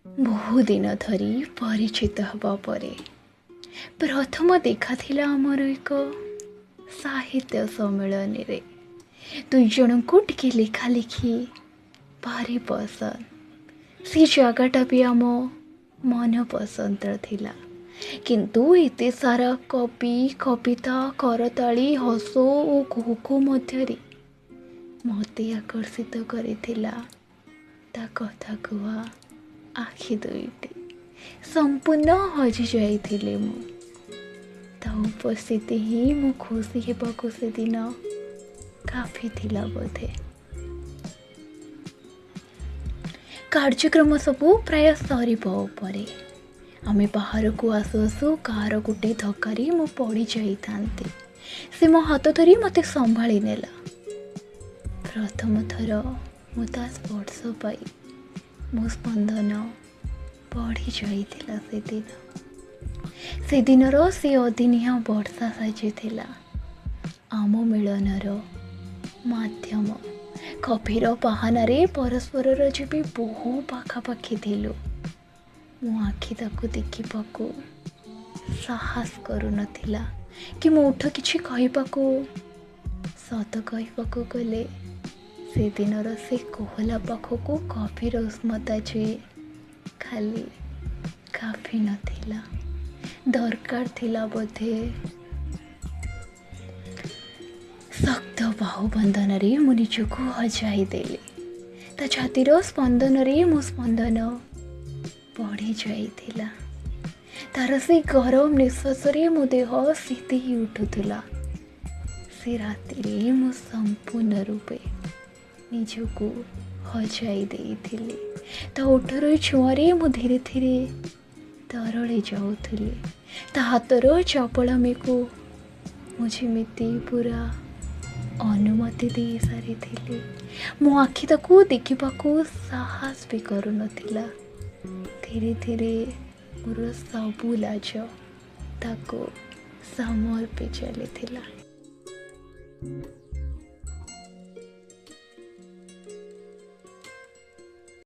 बहु दिन धरी परिचित हवा परे प्रथम देखा थिला आमर एक साहित्य सम्मेलन रे दुई जन को टिके लेखा लिखी भारी पसंद से जगटा भी आम मन पसंद थिला किंतु एते सारा कवि कविता करताली हस और घोघो मध्य मते आकर्षित करिथिला ता कथा कुआ आखि दुईटी संपूर्ण हजि जाइथिले मु ता उपस्थिति ही मु खुशी हेबाकु से दिन काफी थिला बोधे। कार्यक्रम सबू प्राय सरीब उपरे आमे बाहर को आसु आसु कार गोटे धक्कारी मु पड़ी जाई थांती से मो हाथ धरी मते संभाली नेला। प्रथम थर मु ता स्पर्श पाई मो स्पंदन बढ़ी जाइथिला से दिनर से अदिनिया वर्षा साजिथिला आम मिलनर माध्यम कफिर बाहानारे परस्पर जीवी बहु पाखापाखि थिलु मो आखि ताकू देखिबाकू साहस करू नथिला कि मो उठ किछि कहिबाकू सत कहिबाकू गले से दिनर से कोहला पाखकू कफिर उष्मता जे खाली काफी नथिला दरकार थिला बोधे। शक्त बाहुबंधन रे मु निजको हजाई देली ता छातीर स्पंदन रे मो स्पंदन बढ़ी जाइथिला तार से गरम निश्वास रे मो देह शीत ही उठुला से राति रे मु संपूर्ण रूपे निजको हजाई देइथिली ता ओठर छुआरे मु धीरे धीरे तरले जाउथली ता हातर चपलामी को मुझे मिति पूरा अनुमति दे सारी थिली मो आखि ताकू देखिबाकू साहस भी करू नथिला धीरे धीरे मोर सबू लाज ताको समर्पी चली थिला।